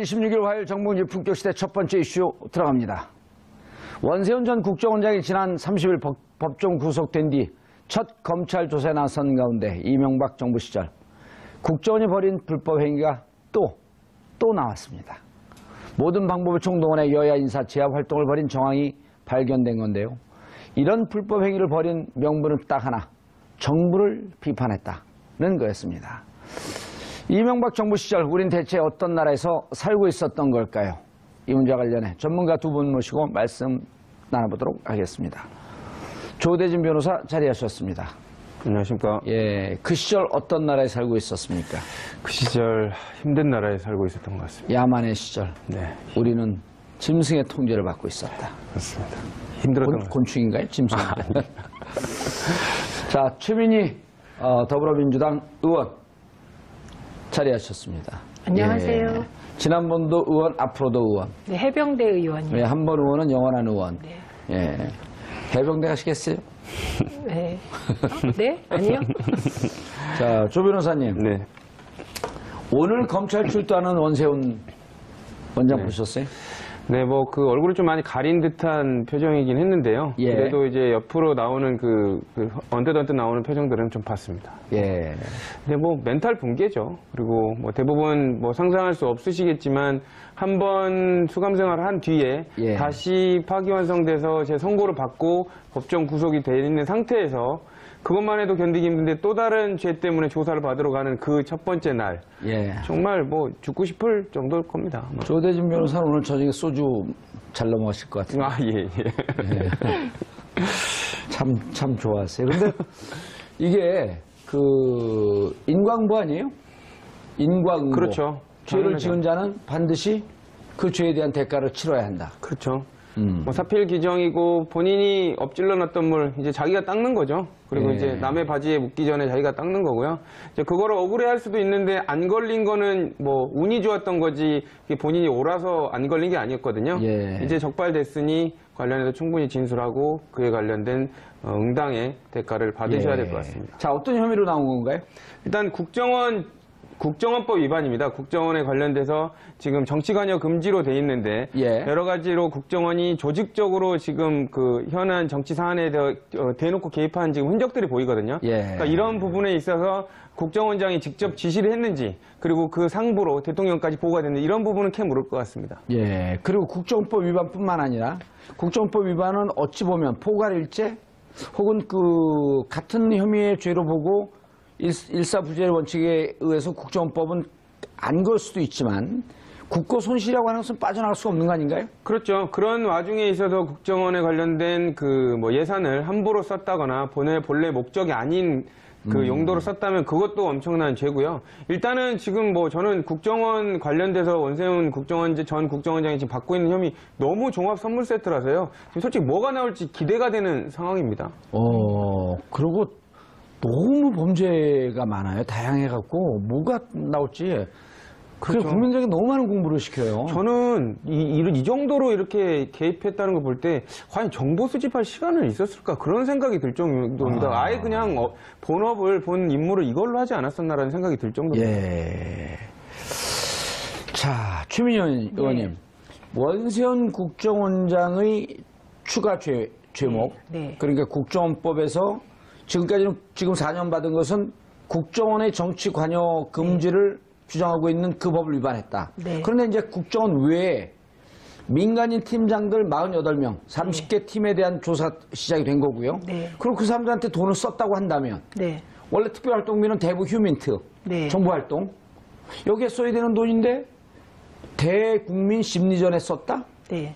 26일 화요일 정봉주 품격시대 첫 번째 이슈 들어갑니다. 원세훈 전 국정원장이 지난 30일 법정 구속된 뒤 첫 검찰 조사에 나선 가운데 이명박 정부 시절 국정원이 벌인 불법 행위가 또 나왔습니다. 모든 방법을 총동원해 여야 인사 제압 활동을 벌인 정황이 발견된 건데요. 이런 불법 행위를 벌인 명분은 딱 하나, 정부를 비판했다는 거였습니다. 이명박 정부 시절 우린 대체 어떤 나라에서 살고 있었던 걸까요? 이 문제와 관련해 전문가 두 분 모시고 말씀 나눠보도록 하겠습니다. 조대진 변호사 자리하셨습니다. 안녕하십니까. 예, 그 시절 어떤 나라에 살고 있었습니까? 그 시절 힘든 나라에 살고 있었던 것 같습니다. 야만의 시절. 네. 우리는 짐승의 통제를 받고 있었다. 그렇습니다. 힘들었던 것 같습니다. 곤충인가요? 짐승. 자, 최민희 더불어민주당 의원 자리하셨습니다. 안녕하세요. 예, 지난번도 의원, 앞으로도 의원. 네, 해병대 의원이요. 예, 한 번 의원은 영원한 의원. 네. 예, 해병대 가시겠어요? 네. 네? 아니요? 자, 조 변호사님. 네. 오늘 검찰 출두하는 원세훈 원장 보셨어요? 네, 뭐 그 얼굴을 좀 많이 가린 듯한 표정이긴 했는데요. 예. 그래도 이제 옆으로 나오는 언뜻 나오는 표정들은 좀 봤습니다. 예. 근데 뭐 멘탈 붕괴죠. 그리고 뭐 대부분 뭐 상상할 수 없으시겠지만 한 번 수감 생활을 한 뒤에 예. 다시 파기환송돼서 제 선고를 받고 법정 구속이 돼 있는 상태에서 그것만 해도 견디기 힘든데 또 다른 죄 때문에 조사를 받으러 가는 그 첫 번째 날. 예. 정말 뭐 죽고 싶을 정도일 겁니다. 아마. 조대진 변호사는 오늘 저녁에 소주 잘 넘어가실 것 같아요. 아, 예, 예. 예. 참 좋아하세요. 근데 이게 인과응보 아니에요? 인과응보. 그렇죠. 죄를 지은 자는 반드시 그 죄에 대한 대가를 치러야 한다. 그렇죠. 뭐 사필 규정이고 본인이 엎질러 놨던 물 이제 자기가 닦는 거죠. 그리고 예. 이제 남의 바지에 묻기 전에 자기가 닦는 거고요. 이제 그거를 억울해할 수도 있는데 안 걸린 거는 뭐 운이 좋았던 거지 본인이 옳아서 안 걸린 게 아니었거든요. 예. 이제 적발됐으니 관련해서 충분히 진술하고 그에 관련된 응당의 대가를 받으셔야 예. 될 것 같습니다. 자, 어떤 혐의로 나온 건가요? 일단 국정원법 위반입니다. 국정원에 관련돼서 지금 정치관여 금지로 돼 있는데 예. 여러 가지로 국정원이 조직적으로 지금 그 현안 정치 사안에 대놓고 개입한 지금 흔적들이 보이거든요. 예. 그러니까 이런 부분에 있어서 국정원장이 직접 지시를 했는지 그리고 그 상부로 대통령까지 보고가 됐는지 이런 부분은 캐 물을 것 같습니다. 예. 그리고 국정원법 위반뿐만 아니라 국정원법 위반은 어찌 보면 포괄일죄 혹은 같은 혐의의 죄로 보고 일사부재의 원칙에 의해서 국정원법은 안 걸 수도 있지만 국고 손실이라고 하는 것은 빠져나갈 수가 없는 거 아닌가요? 그렇죠. 그런 와중에 있어서 국정원에 관련된 예산을 함부로 썼다거나 본래 목적이 아닌 용도로 썼다면 그것도 엄청난 죄고요. 일단은 지금 저는 국정원 관련돼서 원세훈 전 국정원장이 지금 받고 있는 혐의 너무 종합 선물 세트라서요. 지금 솔직히 뭐가 나올지 기대가 되는 상황입니다. 그리고 너무 범죄가 많아요. 다양해갖고 뭐가 나올지. 그렇죠. 국민들에게 너무 많은 공부를 시켜요. 저는 이 정도로 이렇게 개입했다는 걸 볼 때 과연 정보 수집할 시간은 있었을까 그런 생각이 들 정도입니다. 아예 그냥 본 임무를 이걸로 하지 않았었나라는 생각이 들 정도입니다. 예. 자, 최민희 의원님. 네. 원세훈 국정원장의 추가 죄목. 네. 그러니까 국정원법에서 지금까지는 지금 4년 받은 것은 국정원의 정치 관여 금지를 규정하고 있는 그 법을 위반했다. 네. 그런데 이제 국정원 외에 민간인 팀장들 48명, 30개 팀에 대한 조사 시작이 된 거고요. 네. 그리고 그 사람들한테 돈을 썼다고 한다면 네. 원래 특별활동비는 대부 휴민트, 네. 정부활동. 여기에 써야 되는 돈인데 대국민 심리전에 썼다? 네.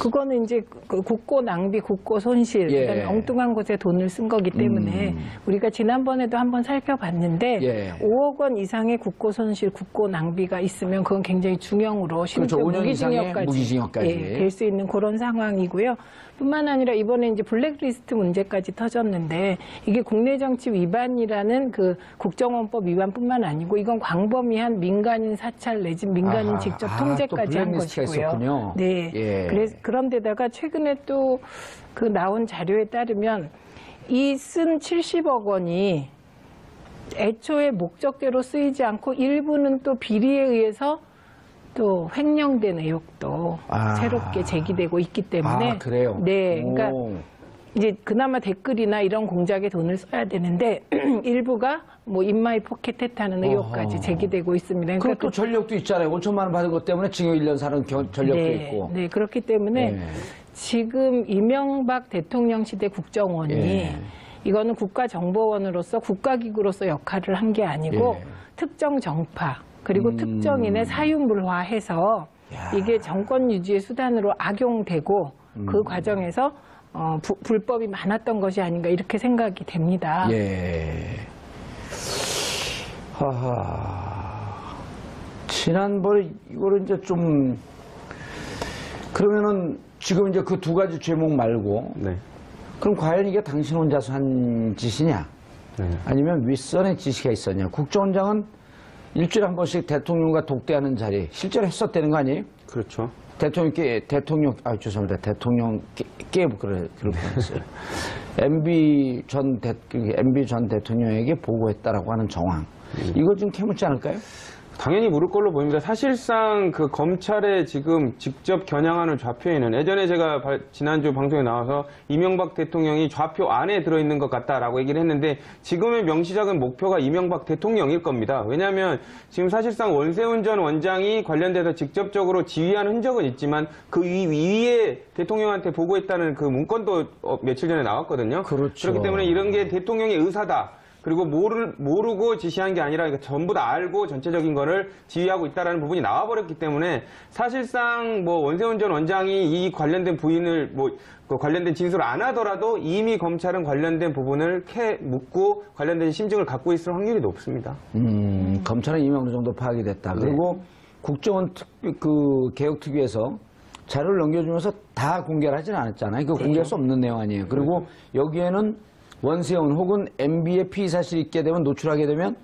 그거는 이제 국고 낭비, 국고 손실, 예. 그다음에 엉뚱한 곳에 돈을 쓴 거기 때문에 우리가 지난번에도 한번 살펴봤는데 예. 5억 원 이상의 국고 손실, 국고 낭비가 있으면 그건 굉장히 중형으로 심지어 그렇죠. 5년 이상의 무기징역까지. 될 수 있는 그런 상황이고요. 뿐만 아니라 이번에 이제 블랙리스트 문제까지 터졌는데 이게 국내 정치 위반이라는 그 국정원법 위반뿐만 아니고 이건 광범위한 민간인 사찰 내지 민간인 직접 통제까지 한 것이고요. 있었군요. 네. 예. 그런데다가 최근에 또 그 나온 자료에 따르면 이 쓴 70억 원이 애초에 목적대로 쓰이지 않고 일부는 또 비리에 의해서 또 횡령된 의혹도 아. 새롭게 제기되고 있기 때문에 아, 그래요? 네, 그러니까 오. 이제 그나마 댓글이나 이런 공작에 돈을 써야 되는데 일부가 뭐 인마이 포켓했다는 의혹까지 제기되고 있습니다. 그리고 그러니까 또 전력도 있잖아요. 5천만 원 받은 것 때문에 징역 1년 사는 전력도 네, 있고. 네, 그렇기 때문에 네. 지금 이명박 대통령 시대 국정원이 예. 이거는 국가정보원으로서 국가기구로서 역할을 한 게 아니고 예. 특정 정파 그리고 특정인의 사유물화해서 이게 정권 유지의 수단으로 악용되고 그 과정에서 불법이 많았던 것이 아닌가 이렇게 생각이 됩니다. 예. 하하. 지난번에 이거를 이제 좀 그러면은 지금 이제 그 두 가지 죄목 말고 네. 그럼 과연 이게 당신 혼자서 한 짓이냐? 네. 아니면 윗선의 지시가 있었냐? 국정원장은 일주일에 한 번씩 대통령과 독대하는 자리 실제로 했었다는 거 아니에요? 그렇죠. 죄송합니다. 대통령께 그럴 뻔했어요. MB 전 대통령에게 보고했다라고 하는 정황. 이거 좀 캐묻지 않을까요? 당연히 물을 걸로 보입니다. 사실상 그 검찰에 지금 직접 겨냥하는 좌표에는 예전에 제가 지난주 방송에 나와서 이명박 대통령이 좌표 안에 들어있는 것 같다라고 얘기를 했는데 지금의 명시작은 목표가 이명박 대통령일 겁니다. 왜냐하면 지금 사실상 원세훈 전 원장이 관련돼서 직접적으로 지휘한 흔적은 있지만 그 위에 대통령한테 보고했다는 그 문건도 며칠 전에 나왔거든요. 그렇죠. 그렇기 때문에 이런 게 대통령의 의사다. 그리고 모르고 지시한 게 아니라 전부 다 알고 전체적인 거를 지휘하고 있다는 부분이 나와버렸기 때문에 사실상 뭐 원세훈 전 원장이 이 관련된 부인을 그 관련된 진술을 안 하더라도 이미 검찰은 관련된 부분을 묻고 관련된 심증을 갖고 있을 확률이 높습니다. 검찰은 이미 어느 정도 파악이 됐다. 그리고 국정원 개혁특위에서 자료를 넘겨주면서 다 공개를 하지는 않았잖아요. 그 공개할 수 없는 내용 아니에요. 그리고 여기에는 원세훈 혹은 MB의 피의사실이 있게 되면 노출하게 되면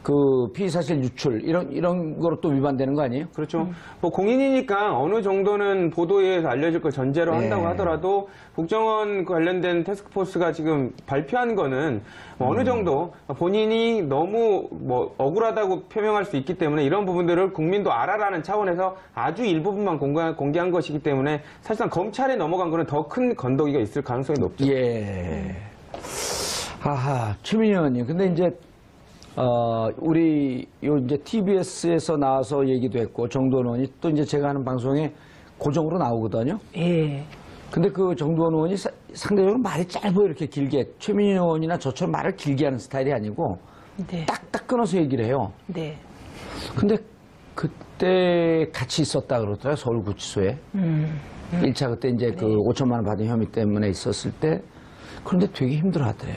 그 피의사실 유출 이런 거로 또 위반되는 거 아니에요? 그렇죠. 뭐 공인이니까 어느 정도는 보도에 의해서 알려질 걸 전제로 한다고 하더라도 국정원 관련된 태스크포스가 지금 발표한 거는 어느 정도 본인이 너무 뭐 억울하다고 표명할 수 있기 때문에 이런 부분들을 국민도 알아라는 차원에서 아주 일부분만 공개한 것이기 때문에 사실상 검찰에 넘어간 거는 더 큰 건더기가 있을 가능성이 높죠. 예. 하하, 최민희 의원님. 근데 이제, 우리, 이제 TBS에서 나와서 얘기도 했고, 정두원 의원이 또 이제 제가 하는 방송에 고정으로 나오거든요. 예. 근데 그 정두원 의원이 상대적으로 말이 짧고 이렇게 길게, 최민희 의원이나 저처럼 말을 길게 하는 스타일이 아니고, 네. 딱딱 끊어서 얘기를 해요. 네. 근데 그때 같이 있었다 그러더라고요, 서울구치소에. 1차 그때 이제 그 5천만 원 받은 혐의 때문에 있었을 때, 그런데 되게 힘들어 하더래요.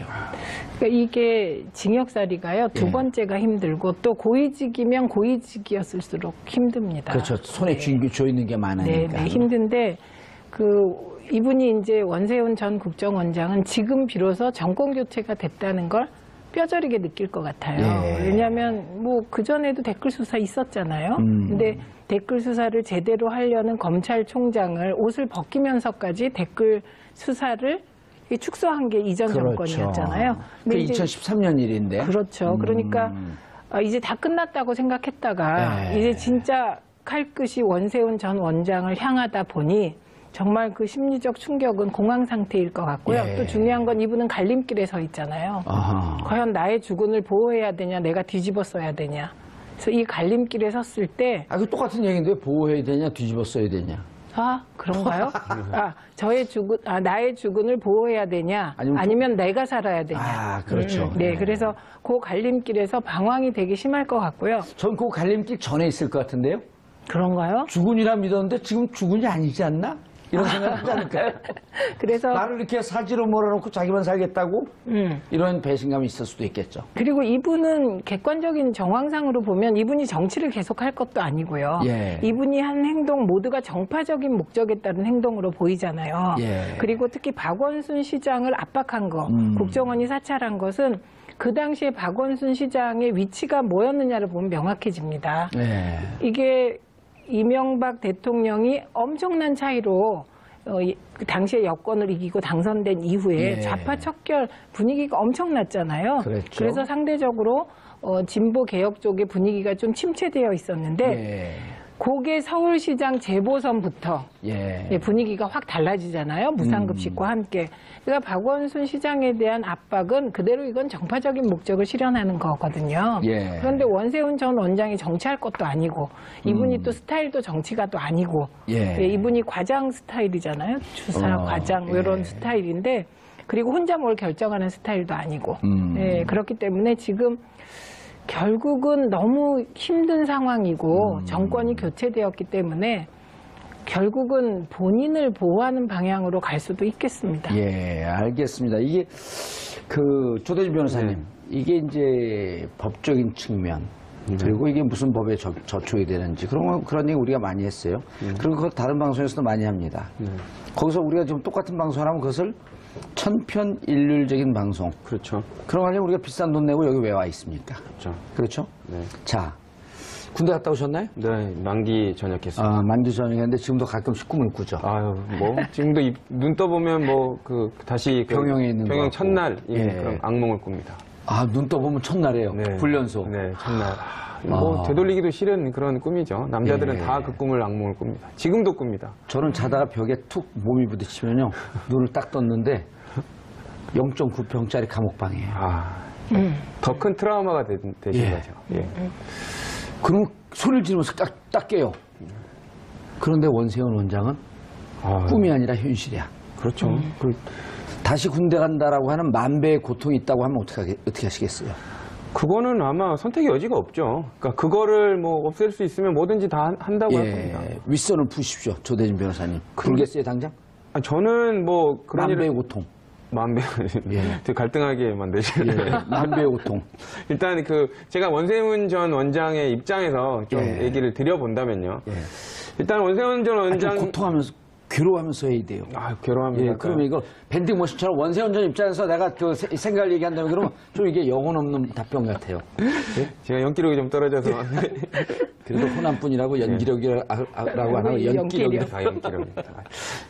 그러니까 이게 징역살이가요. 두 번째가 힘들고 또 고위직이면 고위직이었을수록 힘듭니다. 그렇죠. 손에 쥐어 있는 게 많으니까. 네, 힘든데 이분이 이제 원세훈 전 국정원장은 지금 비로소 정권 교체가 됐다는 걸 뼈저리게 느낄 것 같아요. 예. 왜냐하면 뭐 그전에도 댓글 수사 있었잖아요. 근데 댓글 수사를 제대로 하려는 검찰총장을 옷을 벗기면서까지 댓글 수사를 축소한 게 이전 정권이었잖아요. 그 2013년 일인데. 그렇죠. 그러니까 이제 다 끝났다고 생각했다가 네. 이제 진짜 칼끝이 원세훈 전 원장을 향하다 보니 정말 그 심리적 충격은 공황 상태일 것 같고요. 예. 또 중요한 건 이분은 갈림길에 서 있잖아요. 아하. 과연 나의 주군을 보호해야 되냐, 내가 뒤집어 써야 되냐. 그래서 이 갈림길에 섰을 때 그 똑같은 얘기인데 보호해야 되냐, 뒤집어 써야 되냐. 그런가요? 나의 주군을 보호해야 되냐, 아니면 내가 살아야 되냐. 그렇죠. 네, 그래서 그 갈림길에서 방황이 되게 심할 것 같고요. 전 그 갈림길 전에 있을 것 같은데요? 그런가요? 주군이라 믿었는데 지금 주군이 아니지 않나? 이런 생각하지 않을까요? 그래서 나를 이렇게 사지로 몰아놓고 자기만 살겠다고? 이런 배신감이 있을 수도 있겠죠. 그리고 이분은 객관적인 정황상으로 보면 이분이 정치를 계속할 것도 아니고요. 예. 이분이 한 행동 모두가 정파적인 목적에 따른 행동으로 보이잖아요. 예. 그리고 특히 박원순 시장을 압박한 거, 국정원이 사찰한 것은 그 당시에 박원순 시장의 위치가 뭐였느냐를 보면 명확해집니다. 예. 이게 이명박 대통령이 엄청난 차이로 그 당시에 여권을 이기고 당선된 이후에 예. 좌파 척결 분위기가 엄청났잖아요. 그랬죠. 그래서 상대적으로 진보 개혁 쪽의 분위기가 좀 침체되어 있었는데 예. 그게 서울시장 재보선부터 예. 분위기가 확 달라지잖아요. 무상급식과 함께. 그러니까 박원순 시장에 대한 압박은 그대로 이건 정파적인 목적을 실현하는 거거든요. 예. 그런데 원세훈 전 원장이 정치할 것도 아니고 이분이 또 스타일도 정치가 또 아니고 예. 이분이 과장 스타일이잖아요. 주사, 과장 이런 예. 스타일인데 그리고 혼자 뭘 결정하는 스타일도 아니고 그렇기 때문에 지금 결국은 너무 힘든 상황이고 정권이 교체되었기 때문에 결국은 본인을 보호하는 방향으로 갈 수도 있겠습니다. 예, 알겠습니다. 이게 그 조대진 변호사님, 이게 이제 법적인 측면 그리고 이게 무슨 법에 저촉이 되는지 그런 얘기 우리가 많이 했어요. 그리고 그거 다른 방송에서도 많이 합니다. 거기서 우리가 지금 똑같은 방송을 하면 그것을 천편일률적인 방송. 그렇죠. 그런 거 하려면 우리가 비싼 돈 내고 여기 왜 와 있습니까? 그렇죠. 그렇죠? 네. 자, 군대 갔다 오셨나요? 네, 만기 전역했습니다. 아, 만주 전역했는데 지금도 가끔씩 꿈을 꾸죠. 아유, 뭐 지금도 눈 떠보면 뭐 다시 병영에 있는 것 병영 같고. 첫날 예. 그런 악몽을 꿉니다. 아, 눈 떠보면 첫날이에요. 네. 훈련소. 네, 첫날. 뭐 되돌리기도 싫은 그런 꿈이죠. 남자들은 예. 다 그 꿈을 악몽을 꿉니다. 지금도 꿉니다. 저는 자다가 벽에 툭 몸이 부딪히면요. 눈을 딱 떴는데 0.9평짜리 감옥방이에요. 더 큰 트라우마가 되신 예. 거죠. 예. 그럼 소리를 지르면서 딱 깨요. 그런데 원세훈 원장은 꿈이 아니라 현실이야. 그렇죠. 다시 군대 간다라고 하는 만배의 고통이 있다고 하면 어떻게 하시겠어요? 그거는 아마 선택의 여지가 없죠. 그러니까 그거를 뭐 없앨 수 있으면 뭐든지 다 한다고 할 겁니다. 윗선을 푸십시오. 조대진 변호사님. 그러겠어요, 당장? 저는 뭐 그런 만배의 일을 고통. 만배 되게 갈등하게 만드시네. 예, 만배의 고통. 일단 제가 원세훈 전 원장의 입장에서 좀 예. 얘기를 드려본다면요. 예. 일단 원세훈 전 좀 원장 고통하면서 괴로워하면서 해야 돼요. 괴로워합니다. 예, 그러면 이거 밴딩 머신처럼 원세훈 전 입장에서 내가 그 생각을 얘기한다면 그러면 좀 이게 영혼 없는 답변 같아요. 제가 연기력이 좀 떨어져서 그래도 호남뿐이라고 연기력이라고 안 하고 연기력. 연기력입니다.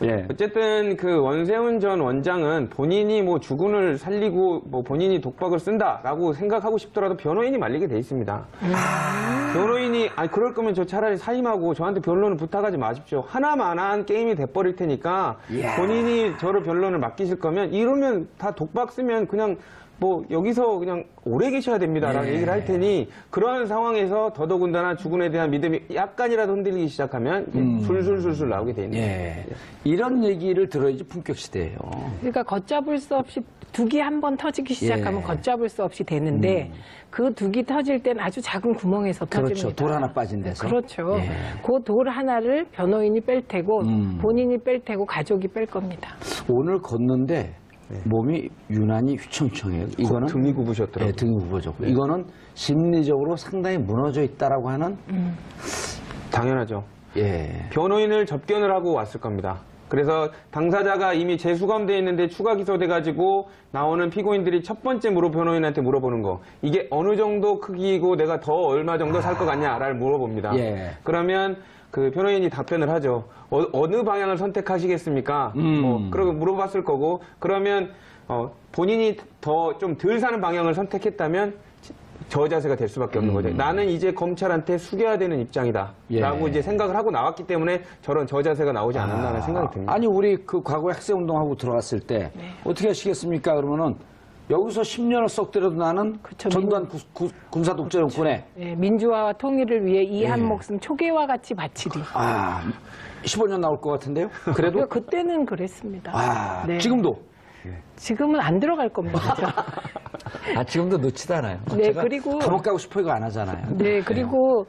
예. 어쨌든 그 원세훈 전 원장은 본인이 뭐 주군을 살리고 뭐 본인이 독박을 쓴다라고 생각하고 싶더라도 변호인이 말리게 돼 있습니다. 변호인이 그럴 거면 저 차라리 사임하고 저한테 변론을 부탁하지 마십시오. 하나만한 게임이 돼버릴 테니까 이야. 본인이 저를 변론을 맡기실 거면 이러면 다 독박 쓰면 그냥 뭐 여기서 그냥 오래 계셔야 됩니다라는 예. 얘기를 할 테니 그런 상황에서 더더군다나 주군에 대한 믿음이 약간이라도 흔들리기 시작하면 술술술술 나오게 돼 있는 거예요. 예. 이런 얘기를 들어야지 품격 시대예요. 그러니까 걷잡을 수 없이 둑이 한 번 터지기 시작하면 예. 걷잡을 수 없이 되는데 그 둑이 터질 땐 아주 작은 구멍에서 터집니다. 그렇죠. 돌 하나 빠진 데서. 그렇죠. 예. 그 돌 하나를 변호인이 뺄 테고 본인이 뺄 테고 가족이 뺄 겁니다. 오늘 걷는데 몸이 유난히 휘청휘청해요. 이거는 등이 굽으셨더라고요. 예, 등이 굽어졌고 이거는 심리적으로 상당히 무너져 있다라고 하는 당연하죠. 예. 변호인을 접견을 하고 왔을 겁니다. 그래서 당사자가 이미 재수감돼 있는데 추가 기소돼가지고 나오는 피고인들이 첫 번째 변호인한테 물어보는 거. 이게 어느 정도 크기고 내가 더 얼마 정도 살 것 같냐를 물어봅니다. 예. 그러면 그 변호인이 답변을 하죠. 어느 방향을 선택하시겠습니까? 그러고 물어봤을 거고 그러면 본인이 더 좀 덜 사는 방향을 선택했다면 저 자세가 될 수밖에 없는 거죠. 나는 이제 검찰한테 숙여야 되는 입장이다. 예. 라고 이제 생각을 하고 나왔기 때문에 저런 저 자세가 나오지 않았나라는 생각이 듭니다. 아니 우리 그 과거에 학생운동하고 들어갔을 때 어떻게 하시겠습니까? 그러면은 여기서 10년을 썩 들여도 나는 그쵸, 전두환 군사독재정권에 예, 민주화와 통일을 위해 이 한 목숨 초계와 같이 바치리. 15년 나올 것 같은데요? 그래도 그때는 그랬습니다. 네. 지금도 지금은 안 들어갈 겁니다. 지금도 놓지도 않아요. 네, 제가 그리고 감옥 가고 싶어 이거 안 하잖아요. 네, 그리고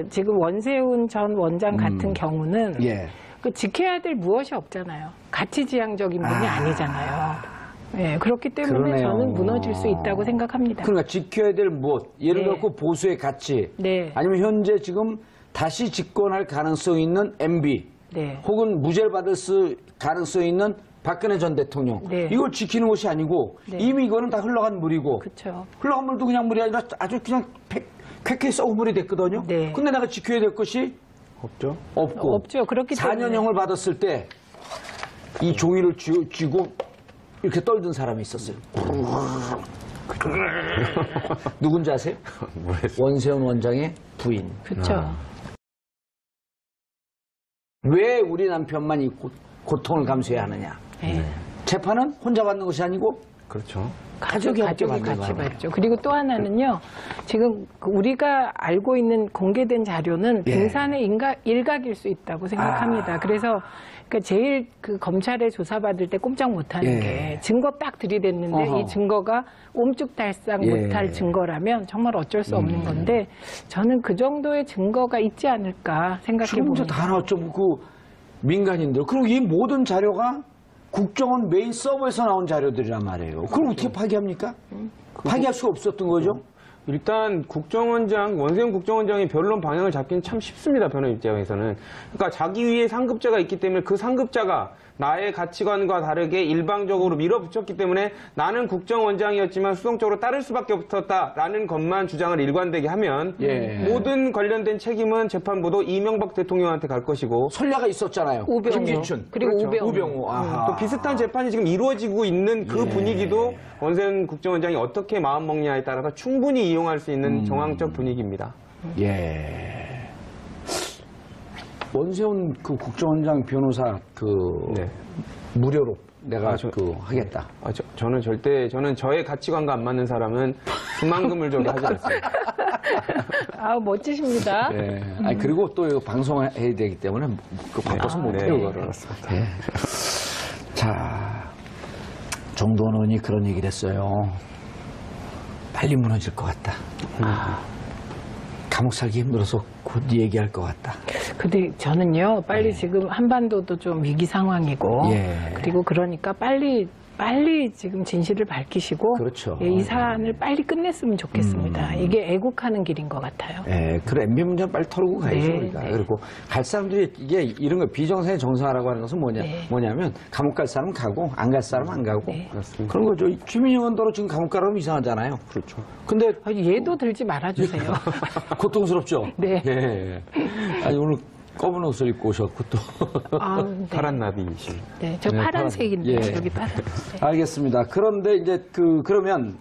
지금 원세훈 전 원장 같은 경우는 예. 지켜야 될 무엇이 없잖아요. 가치지향적인 분이 아니잖아요. 네, 그렇기 때문에 그러네요. 저는 무너질 수 있다고 생각합니다. 그러니까 지켜야 될 무엇, 예를 네. 들고 보수의 가치, 네. 아니면 현재 지금 다시 집권할 가능성이 있는 MB, 네. 혹은 무죄를 받을 가능성이 있는 박근혜 전 대통령, 네. 이걸 지키는 것이 아니고 네. 이미 이거는 다 흘러간 물이고 그렇죠. 흘러간 물도 그냥 물이 아니라 아주 그냥 쾌쾌히 썩은 물이 됐거든요. 네. 근데 내가 지켜야 될 것이 없죠? 없고 없죠. 그렇기 때문에 4년형을 받았을 때 이 종이를 쥐고 이렇게 떨던 사람이 있었어요. 누군지 아세요? 원세훈 원장의 부인. 그렇죠. 왜 우리 남편만 이 고통을 감수해야 하느냐. 네. 재판은 혼자 받는 것이 아니고 그렇죠. 가족이 함께 받는 같이 거예요. 받죠. 그리고 또 하나는요, 지금 우리가 알고 있는 공개된 자료는 예. 빙산의 일각일 수 있다고 생각합니다. 그래서 그러니까 제일 그 검찰에 조사받을 때 꼼짝 못하는 예. 게 증거 딱 들이댔는데 어허. 이 증거가 옴쭉달싹 예. 못할 증거라면 정말 어쩔 수 없는 건데 저는 그 정도의 증거가 있지 않을까 생각해 지금 이제 봅니다. 다 나왔죠. 그 민간인들. 그리고 이 모든 자료가 국정원 메인 서버에서 나온 자료들이란 말이에요. 그럼 어떻게 파기합니까? 파기할 수가 없었던 거죠? 일단 원세훈 국정원장이 변론 방향을 잡기는 참 쉽습니다. 변호인 입장에서는. 그러니까 자기 위에 상급자가 있기 때문에 그 상급자가 나의 가치관과 다르게 일방적으로 밀어붙였기 때문에 나는 국정원장이었지만 수동적으로 따를 수밖에 없었다라는 것만 주장을 일관되게 하면 예. 모든 관련된 책임은 재판부도 이명박 대통령한테 갈 것이고 선례가 있었잖아요. 우병우. 김기춘. 그리고 그렇죠. 우병우. 아하. 또 비슷한 재판이 지금 이루어지고 있는 그 분위기도 원세훈 국정원장이 어떻게 마음먹냐에 따라서 충분히 이용할 수 있는 정황적 분위기입니다. 예. 원세훈 그 국정원장 변호사 네. 무료로 내가 저- 하겠다. 저는 저의 가치관과 안 맞는 사람은 수만금을 줘도 하지 않습니다. 아 멋지십니다. 예. 아니, 그리고 또 이거 방송해야 되기 때문에 바빠서 못해요, 네, 그거를. 그렇습니다. 예. 자, 정도원 의원이 그런 얘기를 했어요. 빨리 무너질 것 같다. 감옥 살기 힘들어서 곧 얘기할 것 같다. 근데 저는요, 빨리 지금 한반도도 좀 위기 상황이고, 예. 그리고 그러니까 빨리 지금 진실을 밝히시고, 그렇죠. 예, 이 사안을 빨리 끝냈으면 좋겠습니다. 이게 애국하는 길인 것 같아요. 예, 그래, MB 문제 빨리 털고 가야죠, 네, 우리가. 네. 그리고 갈 사람들이 이게 이런 거 비정상의 정상화라고 하는 것은 네. 뭐냐면 감옥 갈 사람은 가고 안 갈 사람은 안 가고 네. 그렇습니다. 그런 거죠. 주민이 원도로 지금 감옥 가라면 이상하잖아요. 그렇죠. 근데 얘도 들지 말아주세요. 고통스럽죠? 네. 예. 아니, 오늘 검은 옷을 입고 오셨고 또. 아, 네. 파란 나비이신. 네, 저 네, 파란색인데, 파란- 예. 여기 파란색. 알겠습니다. 그런데 이제 그러면,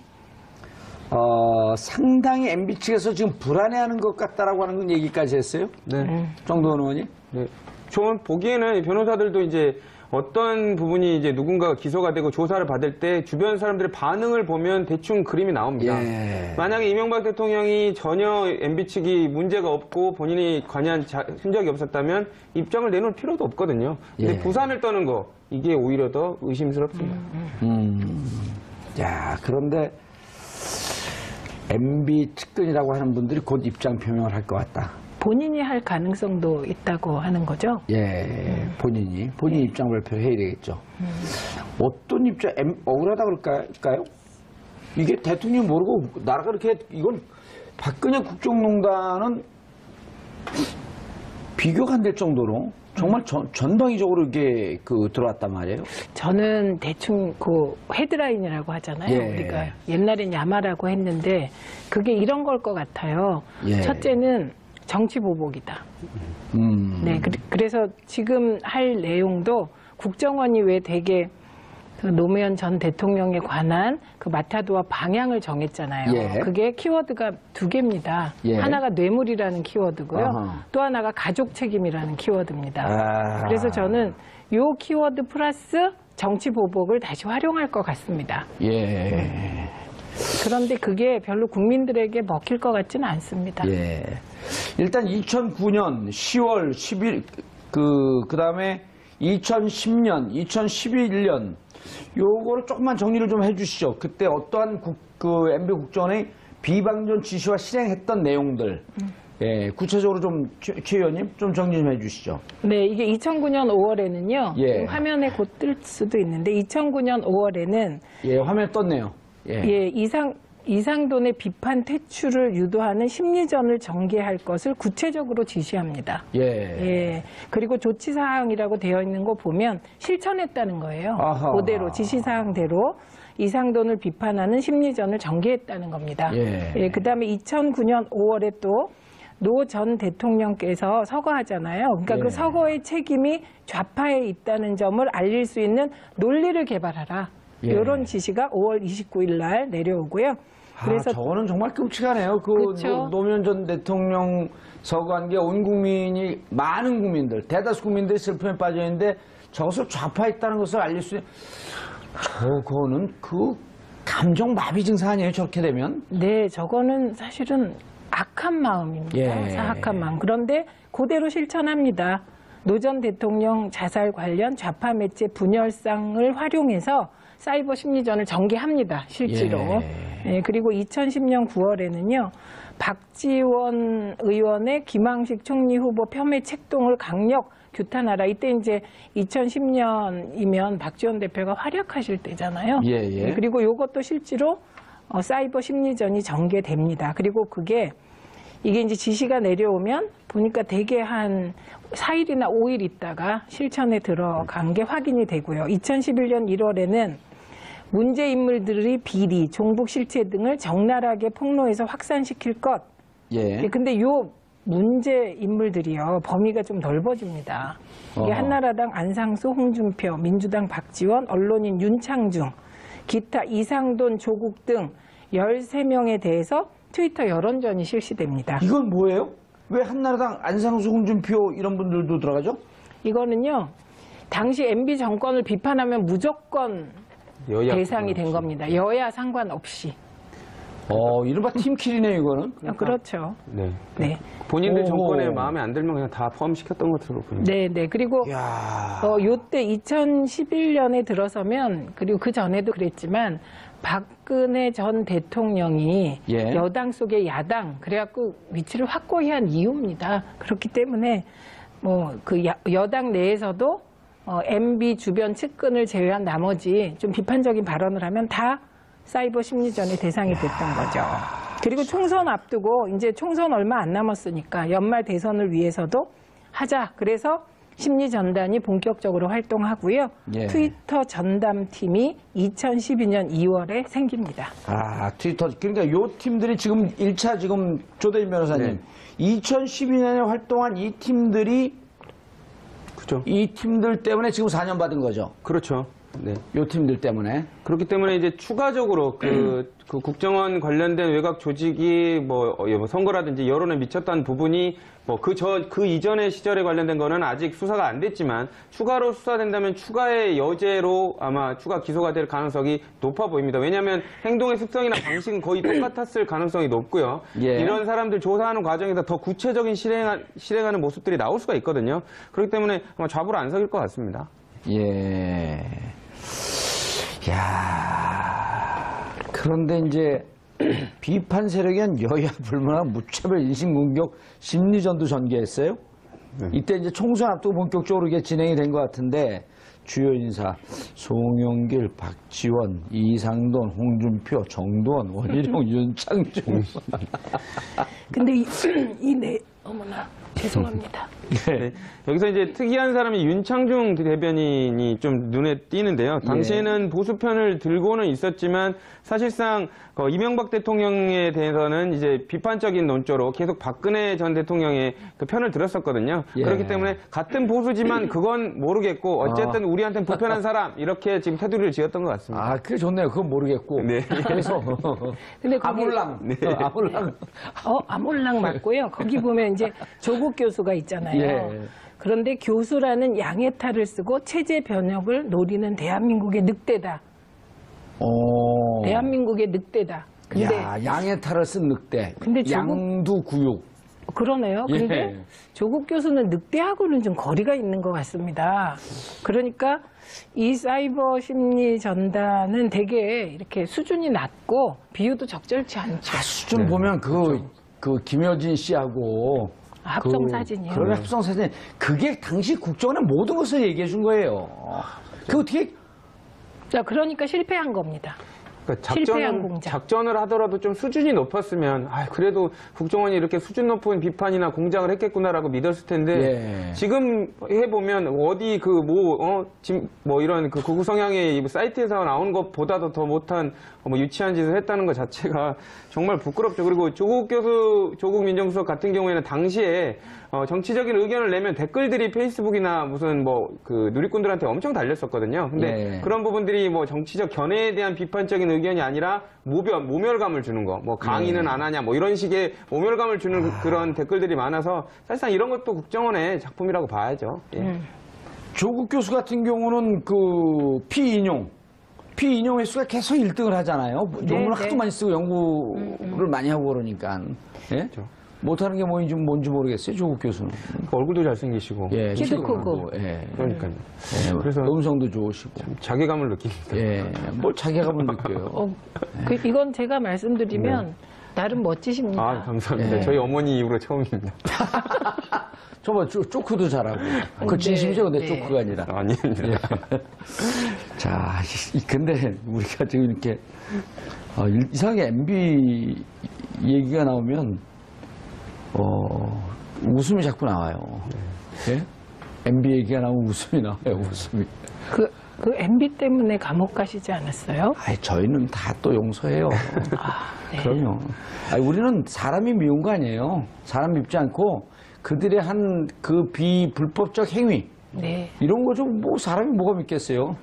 상당히 MB 측에서 지금 불안해하는 것 같다라고 하는 얘기까지 했어요? 네. 정도원 의원이? 네. 저는 보기에는 변호사들도 이제 어떤 부분이 이제 누군가가 기소가 되고 조사를 받을 때 주변 사람들의 반응을 보면 대충 그림이 나옵니다. 예. 만약에 이명박 대통령이 전혀 MB 측이 문제가 없고 본인이 관여한 흔적이 없었다면 입장을 내놓을 필요도 없거든요. 근데 예. 부산을 떠는 거 이게 오히려 더 의심스럽습니다. 야, 그런데 MB 측근이라고 하는 분들이 곧 입장 표명을 할 것 같다. 본인이 할 가능성도 있다고 하는 거죠? 예, 본인이 입장 발표해야 되겠죠. 어떤 입장, 억울하다 그럴까요? 이게 대통령이 모르고 나라가 이렇게, 이건 박근혜 국정농단은 비교가 안 될 정도로 정말 전방위적으로 이게 들어왔단 말이에요. 저는 대충 그 헤드라인이라고 하잖아요. 예. 우리가 옛날엔 야마라고 했는데 그게 이런 걸 것 같아요. 예. 첫째는 정치 보복이다. 네, 그래서 지금 할 내용도 국정원이 왜 되게 그 노무현 전 대통령에 관한 그 마타도와 방향을 정했잖아요. 예. 그게 키워드가 두 개입니다. 예. 하나가 뇌물이라는 키워드고요. 아하. 또 하나가 가족 책임이라는 키워드입니다. 아. 그래서 저는 요 키워드 플러스 정치 보복을 다시 활용할 것 같습니다. 예. 그런데 그게 별로 국민들에게 먹힐 것 같지는 않습니다. 예. 일단 2009년 10월 10일, 그 다음에 2010년, 2011년, 요거를 조금만 정리를 좀 해주시죠. 그때 어떠한 MB 국정원의 비방전 지시와 실행했던 내용들. 예, 구체적으로 좀, 최 의원님, 좀 정리 좀 해주시죠. 네, 이게 2009년 5월에는요. 예. 화면에 곧 뜰 수도 있는데 2009년 5월에는 예, 화면에 떴네요. 예. 이상돈의 비판 퇴출을 유도하는 심리전을 전개할 것을 구체적으로 지시합니다. 예. 예. 그리고 조치사항이라고 되어 있는 거 보면 실천했다는 거예요. 아하. 그대로 지시사항대로 이상돈을 비판하는 심리전을 전개했다는 겁니다. 예. 그다음에 2009년 5월에 또 노 전 대통령께서 서거하잖아요. 그러니까 예. 그 서거의 책임이 좌파에 있다는 점을 알릴 수 있는 논리를 개발하라. 예. 이런 지시가 5월 29일 날 내려오고요. 그래서 저거는 정말 끔찍하네요. 그쵸? 노무현 전 대통령 서거한 게 온 국민이, 많은 국민들, 대다수 국민들이 슬픔에 빠져 있는데 저것을 좌파했다는 것을 알릴 수 있는, 저거는 감정 마비 증상 아니에요, 저렇게 되면? 네, 저거는 사실은 악한 마음입니다. 예. 사악한 마음. 그런데 그대로 실천합니다. 노 전 대통령 자살 관련 좌파 매체 분열상을 활용해서 사이버 심리전을 전개합니다. 실제로. 예. 그리고 2010년 9월에는요. 박지원 의원의 김황식 총리 후보 폄훼 책동을 강력 규탄하라. 이때 이제 2010년이면 박지원 대표가 활약하실 때잖아요. 예. 그리고 이것도 실제로 사이버 심리전이 전개됩니다. 그리고 이게 이제 지시가 내려오면 보니까 대개 한 4일이나 5일 있다가 실천에 들어간 게 확인이 되고요. 2011년 1월에는 문제 인물들의 비리, 종북 실체 등을 적나라하게 폭로해서 확산시킬 것. 예. 근데 요 문제 인물들이요, 범위가 좀 넓어집니다. 이게 한나라당 안상수, 홍준표, 민주당 박지원, 언론인 윤창중, 기타 이상돈, 조국 등 13명에 대해서 트위터 여론전이 실시됩니다. 이건 뭐예요? 왜 한나라당 안상수, 홍준표 이런 분들도 들어가죠? 이거는요, 당시 MB 정권을 비판하면 무조건 여야 대상이 된 겁니다. 여야 상관없이. 이른바 팀킬이네요, 이거는. 그렇죠. 네. 네. 본인들 오호. 정권에 마음에 안 들면 그냥 다 포함시켰던 것으로 보입니다. 네. 그리고 이야. 요때 2011년에 들어서면, 그리고 그 전에도 그랬지만 박근혜 전 대통령이 예. 여당 속의 야당, 그래갖고 위치를 확고히 한 이유입니다. 그렇기 때문에 여당 내에서도 MB 주변 측근을 제외한 나머지 좀 비판적인 발언을 하면 다 사이버 심리전의 대상이 됐던 거죠. 그리고 총선 앞두고 이제 총선 얼마 안 남았으니까 연말 대선을 위해서도 하자. 그래서 심리 전단이 본격적으로 활동하고요. 예. 트위터 전담팀이 2012년 2월에 생깁니다. 트위터. 그러니까 요 팀들이 지금 1차 지금 조대진 변호사님. 네. 2012년에 활동한 이 팀들이 그렇죠. 이 팀들 때문에 지금 4년 받은 거죠. 그렇죠. 네. 요 팀들 때문에. 그렇기 때문에 이제 추가적으로 그 국정원 관련된 외곽 조직이 선거라든지 여론에 미쳤다는 부분이 그 이전의 시절에 관련된 거는 아직 수사가 안 됐지만 추가로 수사된다면 추가의 여죄로 아마 추가 기소가 될 가능성이 높아 보입니다. 왜냐하면 행동의 습성이나 방식은 거의 똑같았을 가능성이 높고요. 예. 이런 사람들 조사하는 과정에서 더 구체적인 실행하는 모습들이 나올 수가 있거든요. 그렇기 때문에 아마 좌불 안 석일 것 같습니다. 예. 야. 그런데 이제 비판 세력이 한 여야 불문하고 무차별 인신공격 심리전도 전개했어요. 네. 이때 이제 총선 앞두고 본격적으로 이게 진행이 된 것 같은데 주요 인사 송영길, 박지원, 이상돈, 홍준표, 정두원, 원희룡, 윤창중. 근데 어머나 죄송합니다. 네. 여기서 이제 특이한 사람이 윤창중 대변인이 좀 눈에 띄는데요. 당시에는 보수편을 들고는 있었지만 사실상 이명박 대통령에 대해서는 이제 비판적인 논조로 계속 박근혜 전 대통령의 그 편을 들었었거든요. 예. 그렇기 때문에 같은 보수지만 그건 모르겠고 어쨌든 우리한테는 불편한 사람 이렇게 지금 테두리를 지었던 것 같습니다. 그게 좋네요. 그건 모르겠고. 네. 그래서 근데 거기 아몰랑. 아몰랑. 아몰랑 맞고요. 거기 보면 이제 조국 교수가 있잖아요. 예. 그런데 교수라는 양의 탈을 쓰고 체제 변혁을 노리는 대한민국의 늑대다. 대한민국의 늑대다. 근데 양의 탈을 쓴 늑대. 근데 양두구육. 그러네요. 예. 근데 조국 교수는 늑대하고는 좀 거리가 있는 것 같습니다. 그러니까 이 사이버 심리 전단은 되게 이렇게 수준이 낮고 비유도 적절치 않죠. 수준 보면 그 김여진 씨하고 합성 사진이요. 그런 합성 사진. 그게 당시 국정원의 모든 것을 얘기해 준 거예요. 그 어떻게 자, 그러니까 실패한 겁니다. 그러니까 실패한 공작. 작전을 하더라도 좀 수준이 높았으면 그래도 국정원이 이렇게 수준 높은 비판이나 공작을 했겠구나라고 믿었을 텐데 예. 지금 해보면 어디 이런 그 극우 성향의 사이트에서 나오는 것보다도 더 못한 유치한 짓을 했다는 것 자체가 정말 부끄럽죠. 그리고 조국 민정수석 같은 경우에는 당시에 정치적인 의견을 내면 댓글들이 페이스북이나 무슨 그 누리꾼들한테 엄청 달렸었거든요. 근데 예. 그런 부분들이 정치적 견해에 대한 비판적인 의견이 아니라 모멸감을 주는 거, 뭐 강의는 안 하냐, 뭐 이런 식의 모멸감을 주는 그런 댓글들이 많아서 사실상 이런 것도 국정원의 작품이라고 봐야죠. 예. 조국 교수 같은 경우는 그 피인용 횟수가 계속 1등을 하잖아요. 논문을 하도 많이 쓰고 연구를 많이 하고 그러니까. 예? 그렇죠. 못하는 게 뭔지 모르겠어요, 조국 교수는. 얼굴도 잘생기시고. 예, 키도 크고. 예. 그러니까요. 예, 그래서 음성도 좋으시고. 자괴감을 느낍니다. 예, 뭘 자괴감을 느껴요. 이건 제가 말씀드리면 나름 멋지십니다. 아, 감사합니다. 예. 저희 어머니 이후로 처음입니다. 저봐, 쪼크도 잘하고. 그 진심이죠, 근데 네. 쪼크가 아니라. 아닙니다. 자, 근데 우리가 지금 이렇게, 이상하게 MB 얘기가 나오면, 웃음이 자꾸 나와요. 예? MB 얘기가 나오면 웃음이 나와요, 웃음이. 그 MB 때문에 감옥 가시지 않았어요? 아이, 저희는 다 또 용서해요. 네. 그럼요. 아니, 우리는 사람이 미운 거 아니에요. 사람 밉지 않고 그들의 한 그 비불법적 행위 네. 이런 거 좀 뭐 사람이 뭐가 믿겠어요.